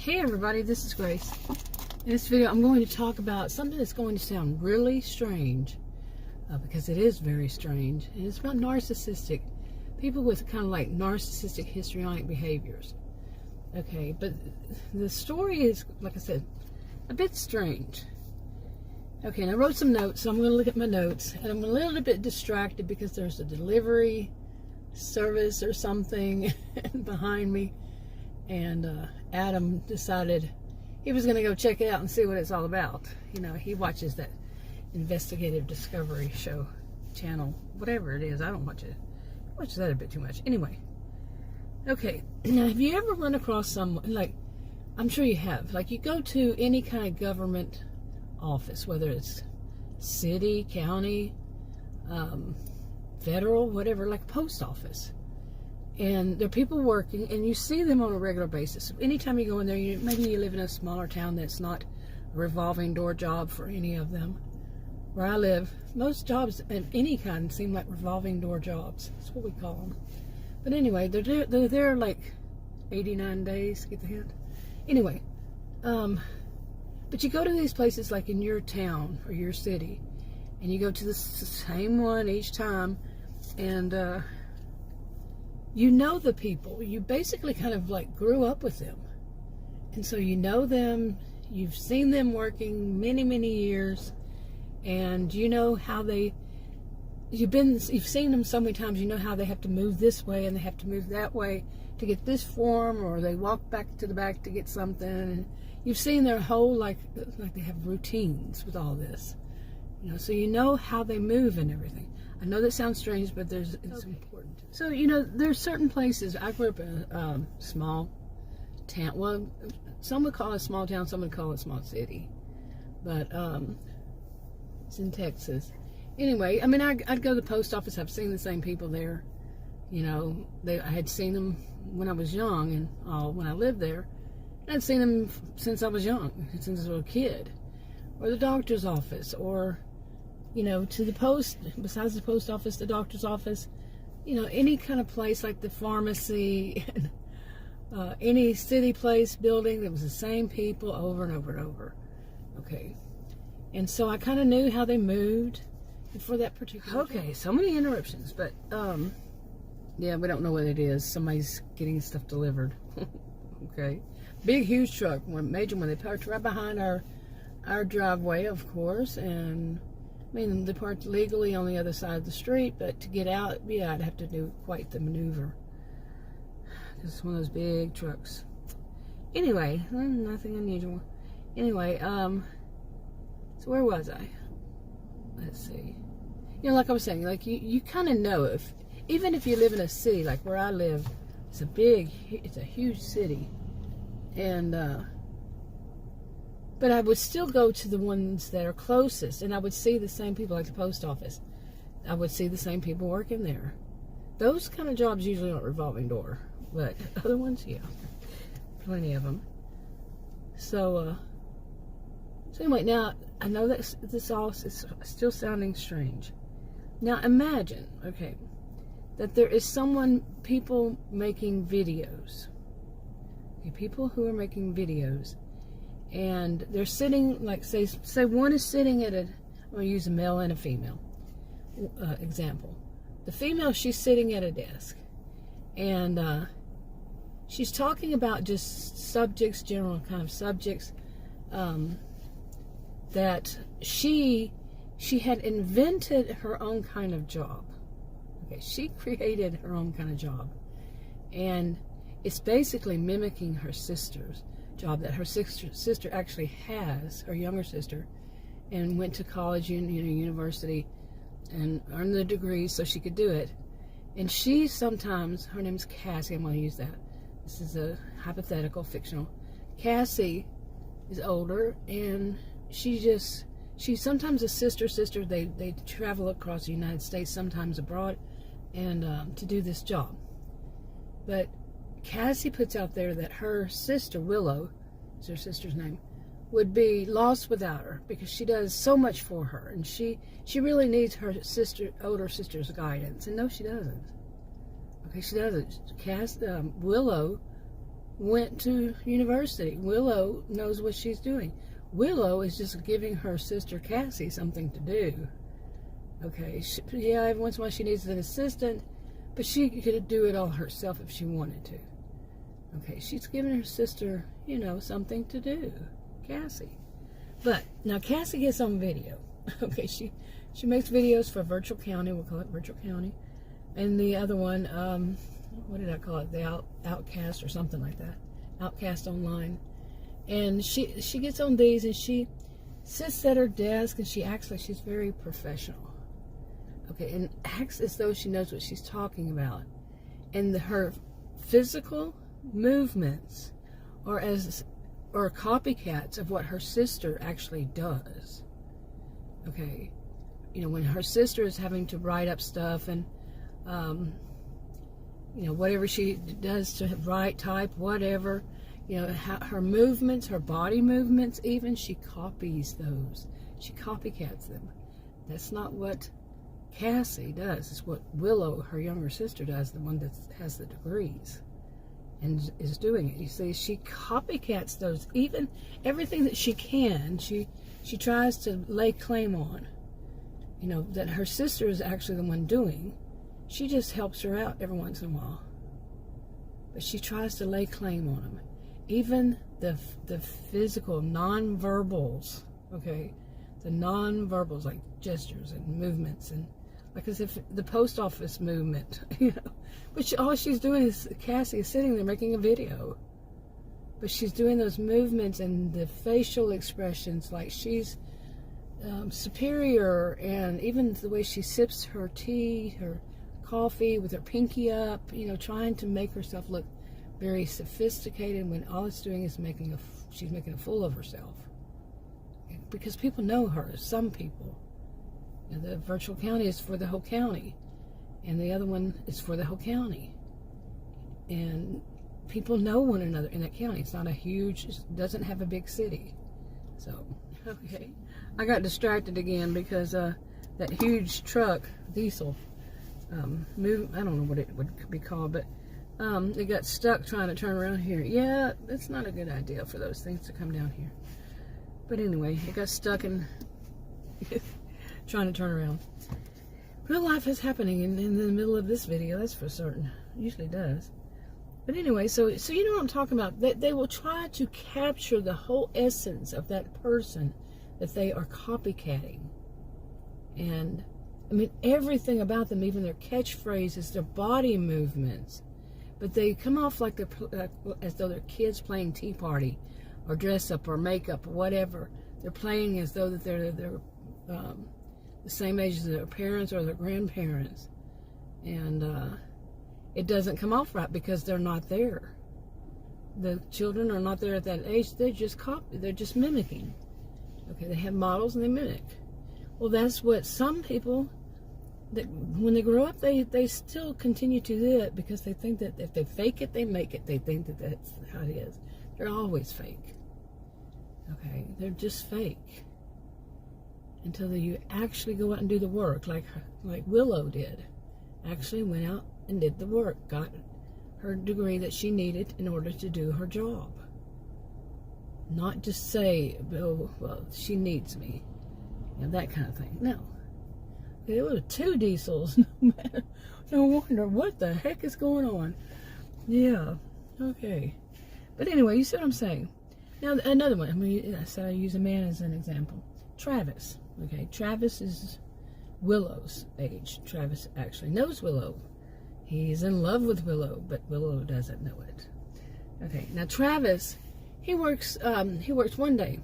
Hey everybody, this is Grace. In this video I'm going to talk about something that's going to sound really strange, because it is very strange, and it's about people with kind of like narcissistic histrionic behaviors. Okay, but the story is, like I said, a bit strange. Okay, and I wrote some notes, so I'm going to look at my notes, and I'm a little bit distracted because there's a delivery service or something behind me. And Adam decided he was going to go check it out and see what it's all about. You know, he watches that investigative discovery show channel, whatever it is. I don't watch it. I watch that a bit too much. Anyway, okay. Now, have you ever run across someone, like, I'm sure you have, like you go to any kind of government office, whether it's city, county, federal, whatever, like post office. And there are people working, and you see them on a regular basis. Anytime you go in there, maybe you live in a smaller town that's not a revolving door job for any of them. Where I live, most jobs of any kind seem like revolving door jobs. That's what we call them. But anyway, they're there like 89 days. Get the hint? Anyway, but you go to these places like in your town or your city, and you go to the same one each time, and you know the people. You basically kind of like grew up with them. And so you know them, you've seen them working many, many years, and you know how you've seen them so many times, you know how they have to move this way and they have to move that way to get this form, or they walk back to the back to get something. And you've seen their whole, like they have routines with all this. You know, so you know how they move and everything. I know that sounds strange, but it's important. So, you know, there's certain places. I grew up in a small town. Well, some would call it a small town, some would call it a small city. But it's in Texas. Anyway, I mean, I'd go to the post office. I've seen the same people there. You know, I had seen them when I was young and when I lived there. And I'd seen them since I was young, since I was a kid. Or the doctor's office, or, you know, to the post, besides the post office, the doctor's office, you know, any kind of place like the pharmacy, any city place building, that was the same people over and over and over. Okay. And so I kind of knew how they moved for that particular job. So many interruptions, but, yeah, we don't know what it is. Somebody's getting stuff delivered. Okay. Big, huge truck, major one. They parked right behind our driveway, of course, and I mean, they parked legally on the other side of the street, but to get out, yeah, I'd have to do quite the maneuver. It's one of those big trucks. Anyway, nothing unusual. Anyway, so where was I? Let's see. You know, like I was saying, like you kind of know, even if you live in a city, like where I live, it's a huge city, and but I would still go to the ones that are closest, and I would see the same people, like the post office. I would see the same people working there. Those kind of jobs usually aren't revolving door, but other ones, yeah, plenty of them. So anyway, now I know that this all is still sounding strange. Now imagine, okay, that there is people making videos. Okay, people who are making videos. And they're sitting, like, say one is sitting at I'm going to use a male and a female example. The female, she's sitting at a desk. And she's talking about just subjects, general kind of subjects, that she had invented her own kind of job. Okay, she created her own kind of job. And it's basically mimicking her sister's job that her sister actually has, her younger sister, and went to college, university, and earned the degree so she could do it. And she sometimes, her name's Cassie, I'm going to use that. This is a hypothetical-fictional. Cassie is older, and she's sometimes a sister. They travel across the United States, sometimes abroad, and to do this job. But Cassie puts out there that her sister, Willow, is her sister's name, would be lost without her because she does so much for her, and she really needs her older sister's guidance. And no, she doesn't. Okay, she doesn't. Willow went to university. Willow knows what she's doing. Willow is just giving her sister Cassie something to do. Okay, yeah, every once in a while she needs an assistant, but she could do it all herself if she wanted to. Okay, she's giving her sister, you know, something to do, Cassie. But now Cassie gets on video. Okay, she makes videos for Virtual County. We'll call it Virtual County. And the other one, what did I call it? The Outcast or something like that. Outcast Online. And she gets on these and she sits at her desk and she acts like she's very professional. Okay, and acts as though she knows what she's talking about. And her physical movements are copycats of what her sister actually does. Okay, you know, when her sister is having to write up stuff and you know, whatever she does to write, type, whatever, you know, her movements, her body movements, even, she copies those. She copycats them. That's not what Cassie does. It's what Willow, her younger sister, does, the one that has the degrees and is doing it. You see, she copycats those. Even everything that she can, she tries to lay claim on. You know, that her sister is actually the one doing. She just helps her out every once in a while. But she tries to lay claim on them. Even the physical non-verbals, okay? The non-verbals, like gestures and movements, and like as if the post office movement, you know. But all she's doing is, Cassie is sitting there making a video. But she's doing those movements and the facial expressions like she's superior, and even the way she sips her tea, her coffee with her pinky up, you know, trying to make herself look very sophisticated when all it's doing is she's making a fool of herself. Because people know her, some people. You know, the Virtual County is for the whole county, and the other one is for the whole county. And people know one another in that county. It's not a huge, it doesn't have a big city. So, okay. I got distracted again because that huge truck, diesel, I don't know what it would be called, but it got stuck trying to turn around here. Yeah, it's not a good idea for those things to come down here. But anyway, it got stuck in trying to turn around. Real life is happening in the middle of this video, that's for certain. It usually does. But anyway, so you know what I'm talking about. They will try to capture the whole essence of that person that they are copycatting. And I mean, everything about them, even their catchphrases, their body movements. But they come off like they're as though they're kids playing Tea Party, or dress up, or makeup, or whatever. They're playing as though that they're the same age as their parents or their grandparents, and it doesn't come off right because they're not there. The children are not there at that age. They just copy. They're just mimicking. Okay, they have models and they mimic. Well, that's what some people, that when they grow up, they still continue to do it because they think that if they fake it, they make it. They think that that's how it is. They're always fake. Okay, they're just fake until you actually go out and do the work, like Willow did. Actually went out and did the work, got her degree that she needed in order to do her job. Not just say, oh, well, she needs me, you know, that kind of thing. No. There were 2 diesels. No wonder what the heck is going on. Yeah, okay. But anyway, you see what I'm saying. Now, another one. I mean, I said I use a man as an example. Travis. Okay, Travis is Willow's age. Travis actually knows Willow. He's in love with Willow, but Willow doesn't know it. Okay, now Travis, he works one day.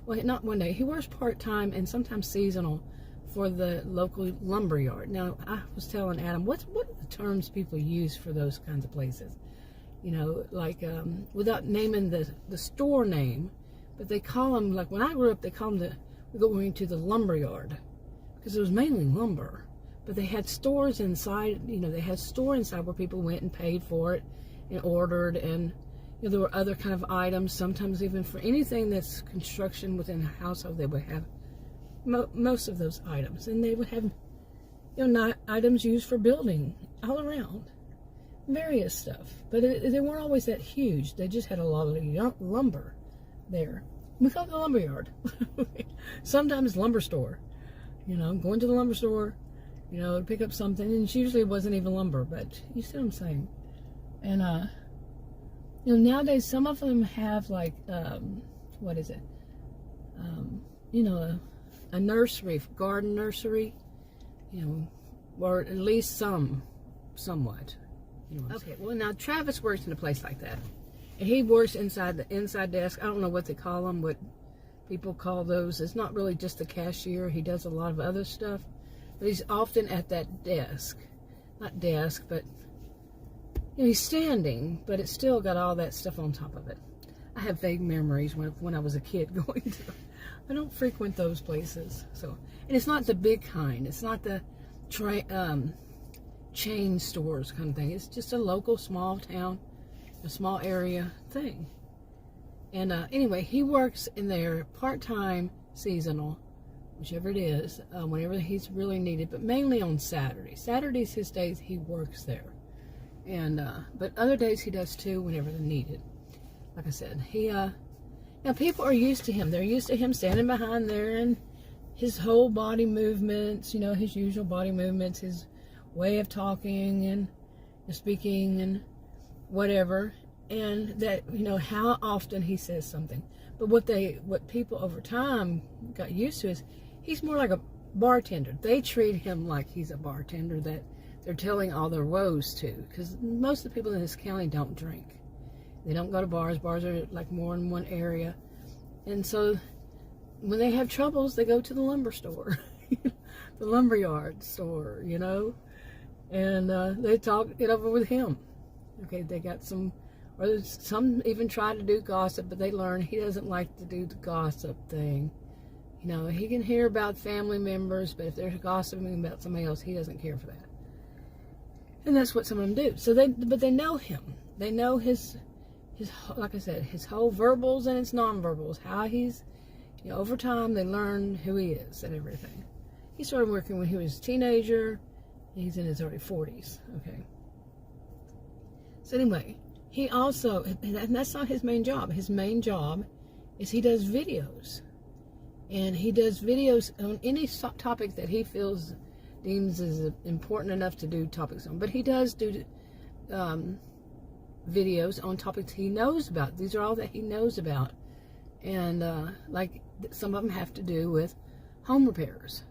Well, not one day. He works part-time and sometimes seasonal for the local lumber yard. Now, I was telling Adam, what are the terms people use for those kinds of places? You know, like, without naming the store name, but they call them, like when I grew up, they call them going to the lumber yard, because it was mainly lumber. But they had stores inside, you know, they had a store inside where people went and paid for it and ordered, and you know, there were other kind of items, sometimes even for anything that's construction within a household, they would have most of those items. And they would have, you know, items used for building all around. various stuff. But they weren't always that huge. They just had a lot of lumber there. We call it the lumber yard. Sometimes lumber store. You know, going to the lumber store, you know, to pick up something. And usually it wasn't even lumber, but you see what I'm saying. And, you know, nowadays some of them have like, what is it? You know, a nursery, garden nursery, you know, or at least somewhat. You know, okay, well now Travis works in a place like that. And he works inside the inside desk. I don't know what they call them, what people call those. It's not really just the cashier. He does a lot of other stuff. But he's often at that desk. Not desk, but you know, he's standing, but it's still got all that stuff on top of it. I have vague memories when I was a kid going to. I don't frequent those places. So, and it's not the big kind. It's not the chain stores kind of thing. It's just a local small town, a small area thing. And anyway, he works in there part-time, seasonal, whichever it is, whenever he's really needed, but mainly on Saturdays. Saturdays, his days, he works there. And but other days he does too, whenever they're needed. Like I said, now people are used to him. They're used to him standing behind there and his whole body movements, you know, his usual body movements, his way of talking and speaking and whatever. And that, you know, how often he says something. But what people over time got used to is he's more like a bartender. They treat him like he's a bartender that they're telling all their woes to, because most of the people in this county don't drink. They don't go to bars. Bars are like more in one area. And so when they have troubles, they go to the lumber store, the lumberyard store, you know, and they talk it over with him. Okay, they got some, or some even try to do gossip, but they learn he doesn't like to do the gossip thing. You know, he can hear about family members, but if they're gossiping about somebody else, he doesn't care for that. And that's what some of them do. So but they know him. They know his, like I said, his whole verbals and his nonverbals. How he's, you know, over time they learn who he is and everything. He started working when he was a teenager. He's in his early 40s. Okay. So anyway, he also, and that's not his main job. His main job is he does videos. And he does videos on any topic that he deems is important enough to do topics on. But he does do videos on topics he knows about. These are all that he knows about. And like some of them have to do with home repairs.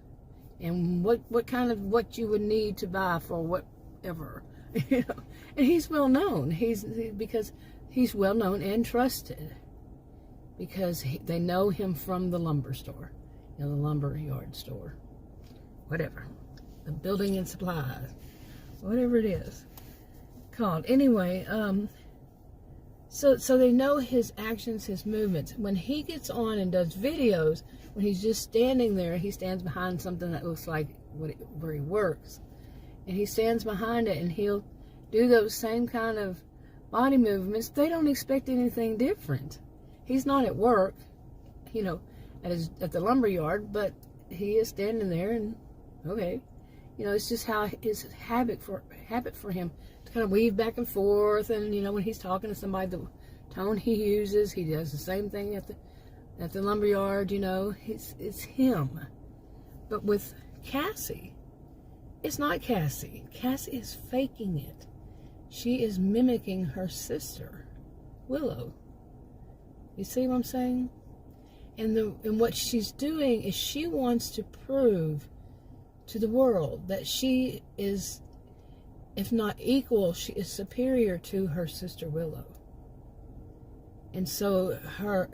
And what you would need to buy for whatever. You know? And he's well known. Because he's well known and trusted. Because they know him from the lumber store, you know, the lumber yard store, whatever, the building and supplies, whatever it is called. Anyway, so they know his actions, his movements. When he gets on and does videos, when he's just standing there, he stands behind something that looks like where he works, and he stands behind it, and he'll do those same kind of body movements. They don't expect anything different. He's not at work, you know, at the lumber yard, but he is standing there, and okay, you know, it's just how his habit for him to kind of weave back and forth, and you know, when he's talking to somebody, the tone he uses, he does the same thing at the lumber yard. You know, it's him. But with Cassie, it's not Cassie. Cassie is faking it. She is mimicking her sister, Willow. You see what I'm saying? And what she's doing is she wants to prove to the world that she is, if not equal, she is superior to her sister Willow. And so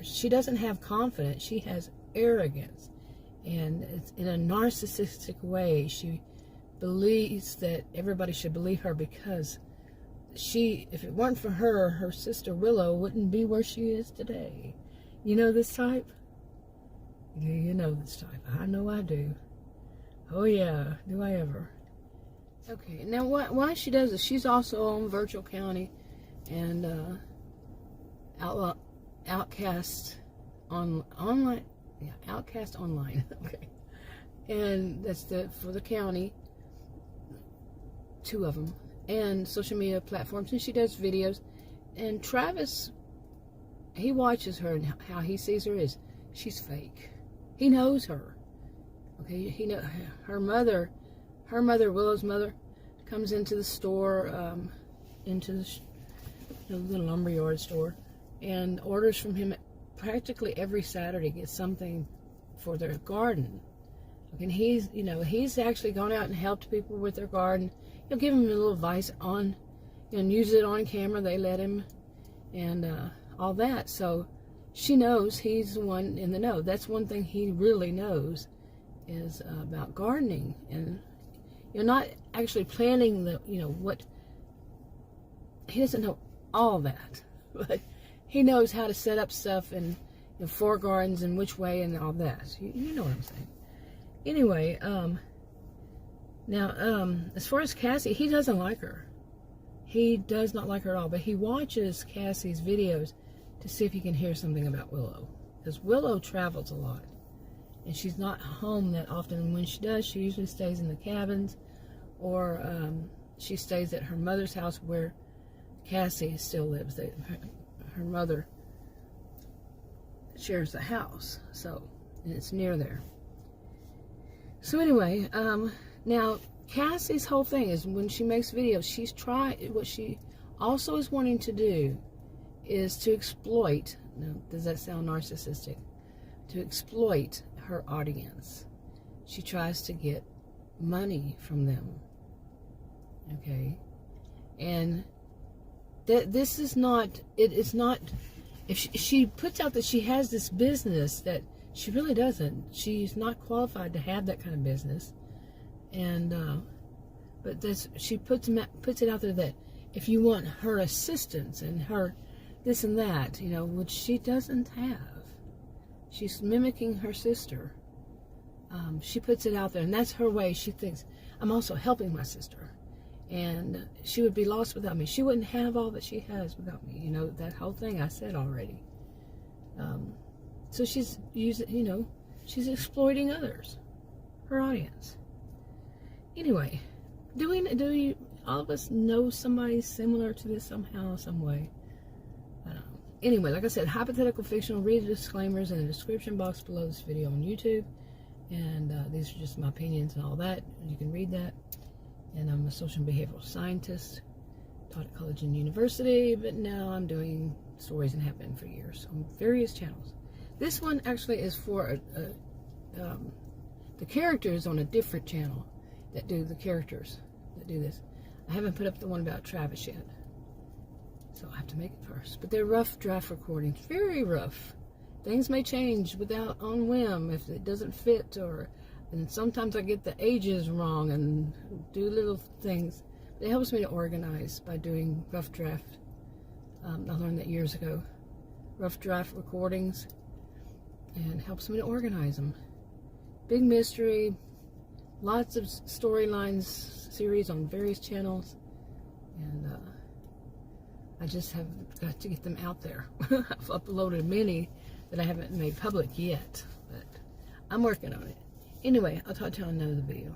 she doesn't have confidence. She has arrogance. And it's in a narcissistic way. She believes that everybody should believe her because if it weren't for her sister Willow wouldn't be where she is today. You know this type? Do you know this type? I know I do. Oh yeah, do I ever. Okay, now why she does this, she's also on Virtual County and Outcast online. Yeah, Outcast Online. Okay. And that's for the county. 2 of them. and social media platforms, and she does videos. And Travis, he watches her, and how he sees her is she's fake. He knows her. Okay, he know her mother, Willow's mother, comes into the store, into the little lumberyard store, and orders from him practically every Saturday, gets something for their garden. And he's actually gone out and helped people with their garden. He'll give them a little advice on, and use it on camera. They let him, and all that. So she knows he's the one in the know. That's one thing he really knows is about gardening. And you're not actually planning what. He doesn't know all that, but he knows how to set up stuff and for gardens and which way and all that. You know what I'm saying. Anyway, now, as far as Cassie, he doesn't like her. He does not like her at all, but he watches Cassie's videos to see if he can hear something about Willow. Because Willow travels a lot, and she's not home that often. And when she does, she usually stays in the cabins, or she stays at her mother's house where Cassie still lives. Her mother shares the house, and it's near there. So anyway, now Cassie's whole thing is when she makes videos, what she also is wanting to do is to exploit, now, does that sound narcissistic? To exploit her audience. She tries to get money from them. Okay? And this is not, it's not, if she puts out that she has this business that she really doesn't. She's not qualified to have that kind of business, and but she puts it out there that if you want her assistance and her this and that, which she doesn't have. She's mimicking her sister. She puts it out there, and that's her way. She thinks, I'm also helping my sister, and she would be lost without me. She wouldn't have all that she has without me. That whole thing I said already. So she's using, she's exploiting others, her audience. Anyway, do you all of us know somebody similar to this somehow, some way? I don't know. Anyway, like I said, hypothetical fictional. Read the disclaimers in the description box below this video on YouTube. And these are just my opinions and all that. You can read that. And I'm a social and behavioral scientist. Taught at college and university, but now I'm doing stories and have been for years on various channels. This one actually is for the characters on a different channel that do the characters that do this. I haven't put up the one about Travis yet, so I have to make it first. But they're rough draft recordings, very rough. Things may change on whim if it doesn't fit, and sometimes I get the ages wrong and do little things. It helps me to organize by doing rough draft. I learned that years ago. Rough draft recordings, and helps me to organize them. Big mystery, lots of storylines, series on various channels, and I just have got to get them out there. I've uploaded many that I haven't made public yet, but I'm working on it. Anyway, I'll talk to you on another video.